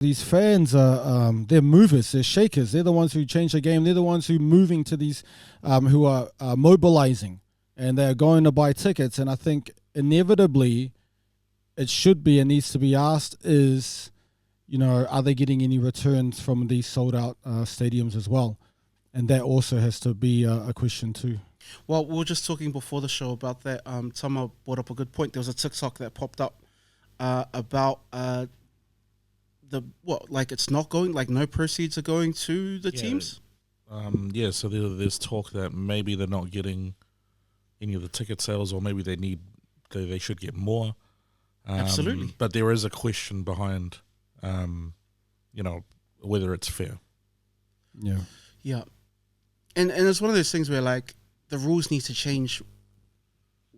These fans are they're movers, they're shakers. They're the ones who change the game. They're the ones who are moving to these, who are mobilizing, and they're going to buy tickets. And I think inevitably, it should be and needs to be asked is, are they getting any returns from these sold out stadiums as well? And that also has to be a question too. Well, we were just talking before the show about that. Tama brought up a good point. There was a TikTok that popped up about it's not going, like no proceeds are going to the teams. So there's talk that maybe they're not getting any of the ticket sales, or maybe they should get more. Absolutely. But there is a question behind, whether it's fair. Yeah. Yeah. And it's one of those things where, like, the rules need to change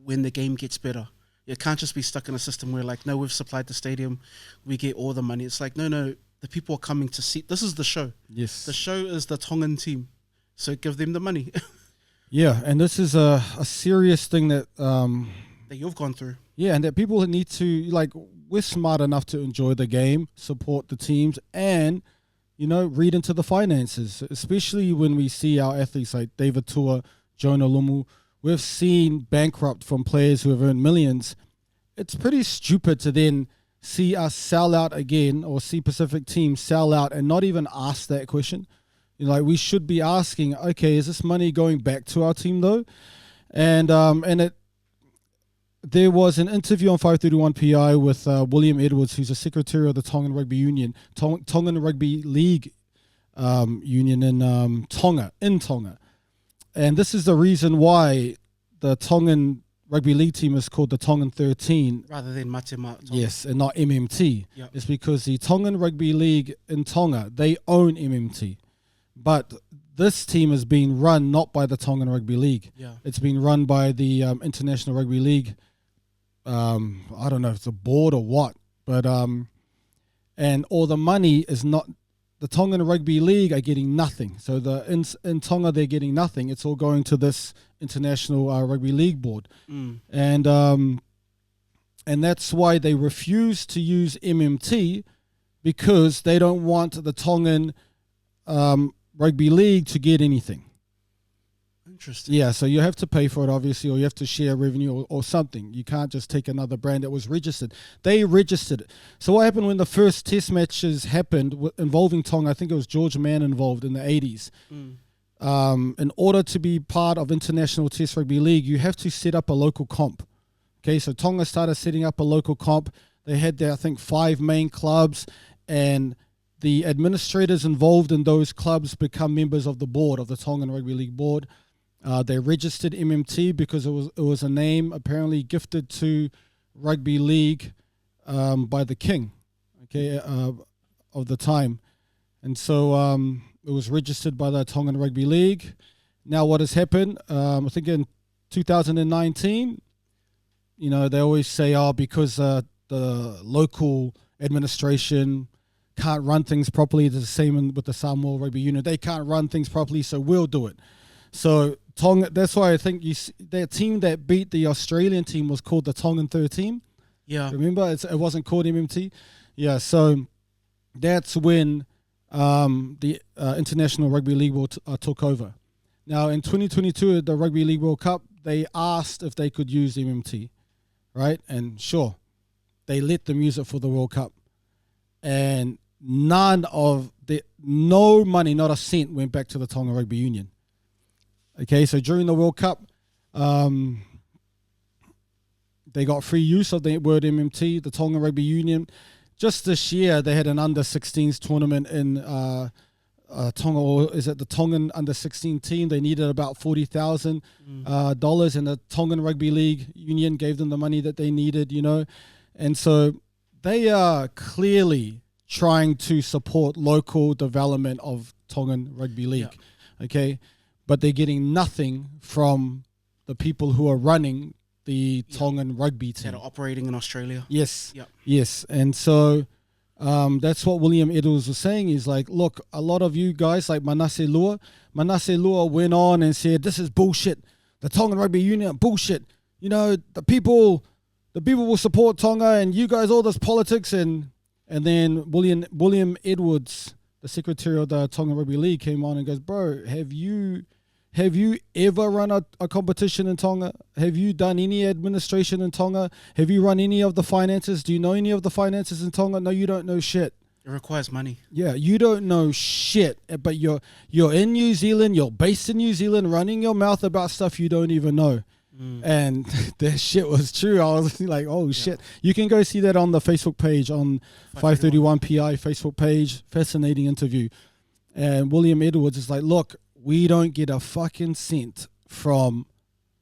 when the game gets better. You can't just be stuck in a system where, like, no, we've supplied the stadium, we get all the money. It's like, no, the people are coming to see. This is the show. Yes. The show is the Tongan team. So give them the money. Yeah, and this is a serious thing that... that you've gone through. Yeah, and that people need to, like, we're smart enough to enjoy the game, support the teams, and, read into the finances, especially when we see our athletes like David Tua, Jonah Lumu. We've seen bankrupt from players who have earned millions. It's pretty stupid to then see us sell out again, or see Pacific teams sell out and not even ask that question. We should be asking, okay, is this money going back to our team though? And there was an interview on 531 PI with William Edwards, who's the secretary of the Tongan Rugby Union, Tongan Rugby League Union in Tonga. And this is the reason why the Tongan Rugby League team is called the Tongan 13. Rather than Matema. Yes, and not MMT. Yep. It's because the Tongan Rugby League in Tonga, they own MMT. But this team is being run not by the Tongan Rugby League. Yeah. It's being run by the International Rugby League. I don't know if it's a board or what. But and all the money is not... The Tongan Rugby League are getting nothing. So in Tonga, they're getting nothing. It's all going to this International Rugby League board. And that's why they refuse to use MMT, because they don't want the Tongan Rugby League to get anything. Interesting. Yeah, so you have to pay for it, obviously, or you have to share revenue or something. You can't just take another brand that was registered. They registered it. So what happened when the first test matches happened involving Tonga? I think it was George Mann involved in the 80s. In order to be part of International Test Rugby League, you have to set up a local comp. Okay, so Tonga started setting up a local comp. They had their, I think, 5 main clubs, and the administrators involved in those clubs become members of the board, of the Tongan Rugby League board. They registered MMT because it was a name apparently gifted to rugby league by the king, of the time, and so it was registered by the Tongan Rugby League. Now, what has happened? I think in 2019, they always say, because the local administration can't run things properly. It's the same with the Samoa Rugby Union. They can't run things properly, so we'll do it. So Tonga, that's why I think that team that beat the Australian team was called the Tongan 13. Yeah. Remember? It wasn't called MMT. Yeah, so that's when the International Rugby League took over. Now, in 2022, at the Rugby League World Cup, they asked if they could use MMT, right? And sure, they let them use it for the World Cup. And no money, not a cent, went back to the Tonga Rugby Union. Okay, so during the World Cup, they got free use of the word MMT, the Tonga Rugby Union. Just this year, they had an under-16s tournament in Tonga, or is it the Tongan under-16 team? They needed about $40,000, and the Tongan Rugby League Union gave them the money that they needed, And so they are clearly trying to support local development of Tongan Rugby League, okay? But they're getting nothing from the people who are running the Tongan rugby team. That are operating in Australia. Yes, Yep. yes. And so that's what William Edwards was saying, is like, look, a lot of you guys, like Manasseh Lua went on and said, this is bullshit. The Tongan Rugby Union, bullshit. The people will support Tonga, and you guys, all this politics. And And then William Edwards, the secretary of the Tonga Rugby League, came on and goes, bro, have you ever run a competition in Tonga? Have you done any administration in Tonga? Have you run any of the finances? Do you know any of the finances in Tonga? No, you don't know shit. It requires money. Yeah, you don't know shit, but you're in New Zealand, you're based in New Zealand, running your mouth about stuff you don't even know. And that shit was true. I was like, oh shit. You can go see that on the Facebook page, on 531 PI Facebook page. Fascinating interview. And William Edwards is like, look, we don't get a fucking cent from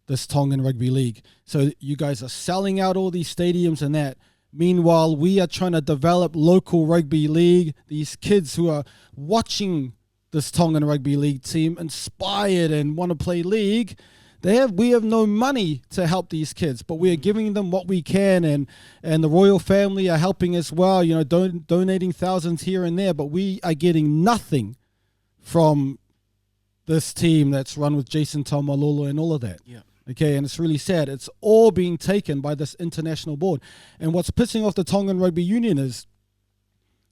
this Tongan Rugby League. So you guys are selling out all these stadiums and that. Meanwhile, we are trying to develop local rugby league. These kids who are watching this Tongan Rugby League team inspired and want to play league. We have no money to help these kids, but we are giving them what we can, and the royal family are helping as well, donating thousands here and there, but we are getting nothing from this team that's run with Jason Taumalolo and all of that. Yeah. Okay, and it's really sad. It's all being taken by this international board. And what's pissing off the Tongan Rugby Union is,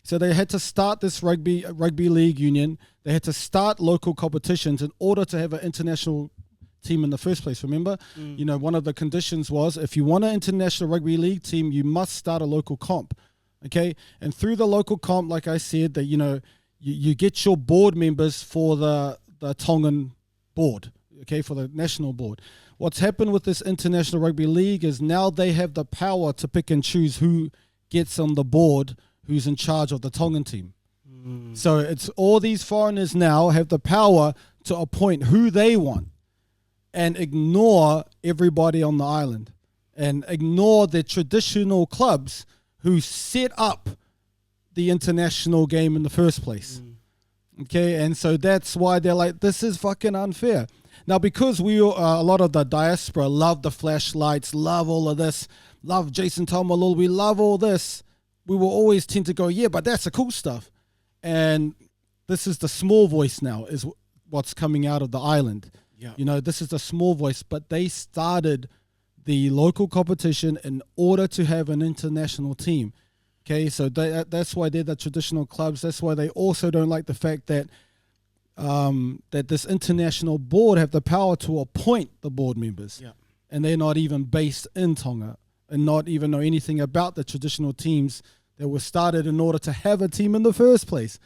so they had to start this rugby league union. They had to start local competitions in order to have an international team in the first place. Remember, one of the conditions was, if you want an international rugby league team, you must start a local comp. Okay, and through the local comp, like I said, that you get your board members for the Tongan board. Okay, for the national board. What's happened with this international rugby league is now they have the power to pick and choose who gets on the board, who's in charge of the Tongan team. So it's all these foreigners now have the power to appoint who they want, and ignore everybody on the island, and ignore the traditional clubs who set up the international game in the first place. Okay, and so that's why they're like, this is fucking unfair. Now, because a lot of the diaspora love the flashlights, love all of this, love Jason Taumalolo, we love all this, we will always tend to go, yeah, but that's the cool stuff. And this is the small voice now, is what's coming out of the island. Yeah. This is the small voice, but they started the local competition in order to have an international team. Okay, so that's why they're the traditional clubs. That's why they also don't like the fact that that this international board have the power to appoint the board members. Yeah. And they're not even based in Tonga and not even know anything about the traditional teams that were started in order to have a team in the first place.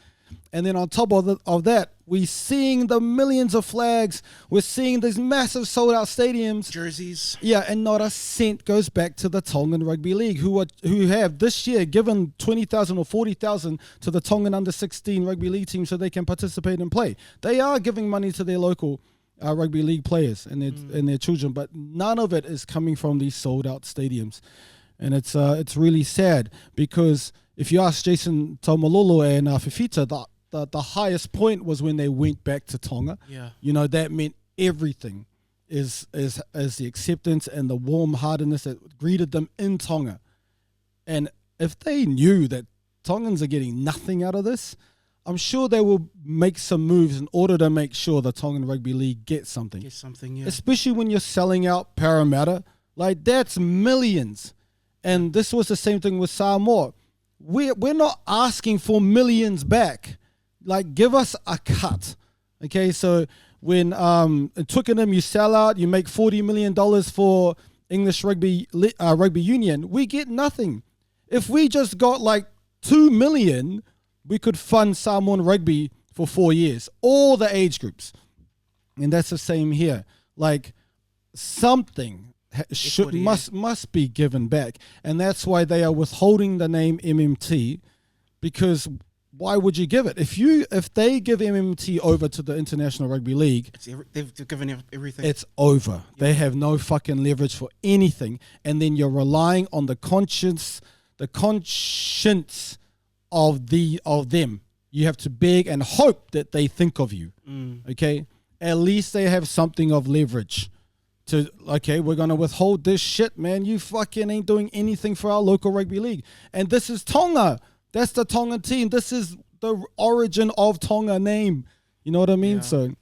And then on top of that, we're seeing the millions of flags. We're seeing these massive sold-out stadiums. Jerseys. Yeah, and not a cent goes back to the Tongan Rugby League, who have this year given 20,000 or 40,000 to the Tongan under-16 Rugby League team so they can participate and play. They are giving money to their local Rugby League players and their children, but none of it is coming from these sold-out stadiums. And it's really sad, because if you ask Jason Taumalolo and Fifita, the highest point was when they went back to Tonga. Yeah. That meant everything is the acceptance and the warm-heartedness that greeted them in Tonga. And if they knew that Tongans are getting nothing out of this, I'm sure they will make some moves in order to make sure the Tongan Rugby League gets something. Yeah. Especially when you're selling out Parramatta. Like, that's millions. And this was the same thing with Samoa. We're not asking for millions back. Like, give us a cut. Okay, so when in Twickenham you sell out, you make $40 million for English rugby union, we get nothing. If we just got like $2 million, we could fund Samoan rugby for 4 years, all the age groups. And that's the same here. Like, something must be given back, and that's why they are withholding the name MMT, because why would you give it if they give MMT over to the International Rugby League? They've given everything. It's over. Yeah. They have no fucking leverage for anything, and then you're relying on the conscience of them. You have to beg and hope that they think of you. Okay, at least they have something of leverage. Okay, we're going to withhold this shit, man. You fucking ain't doing anything for our local rugby league. And this is Tonga. That's the Tongan team. This is the origin of Tonga name. You know what I mean? Yeah. So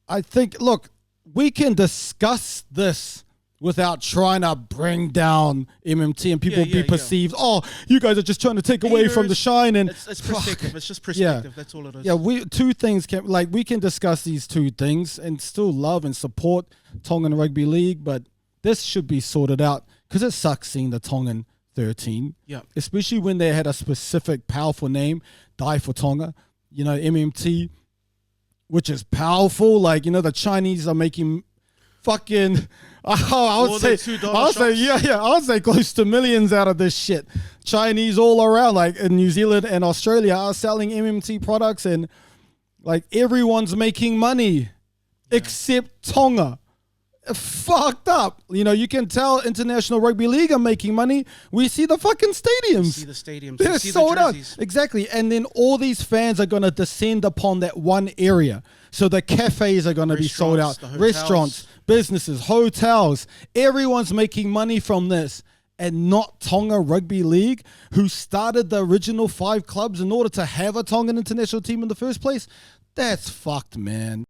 I think, look, we can discuss this without trying to bring down MMT and people be perceived, oh, you guys are just trying to take away from the shine. And it's perspective. It's just perspective. That's all it is. Yeah, we can discuss these two things and still love and support Tongan Rugby League, but this should be sorted out because it sucks seeing the Tongan 13. Yeah. Especially when they had a specific powerful name, Die for Tonga, MMT, which is powerful. Like, the Chinese are making fucking, I would say close to millions out of this shit. Chinese all around, like in New Zealand and Australia, are selling MMT products, and like everyone's making money except Tonga. Fucked up. You can tell International Rugby League are making money. We see the fucking stadiums. They're sold out. Exactly. And then all these fans are going to descend upon that one area. So the cafes are going to be sold out. Restaurants, businesses, hotels. Everyone's making money from this. And not Tonga Rugby League, who started the original 5 clubs in order to have a Tongan international team in the first place. That's fucked, man.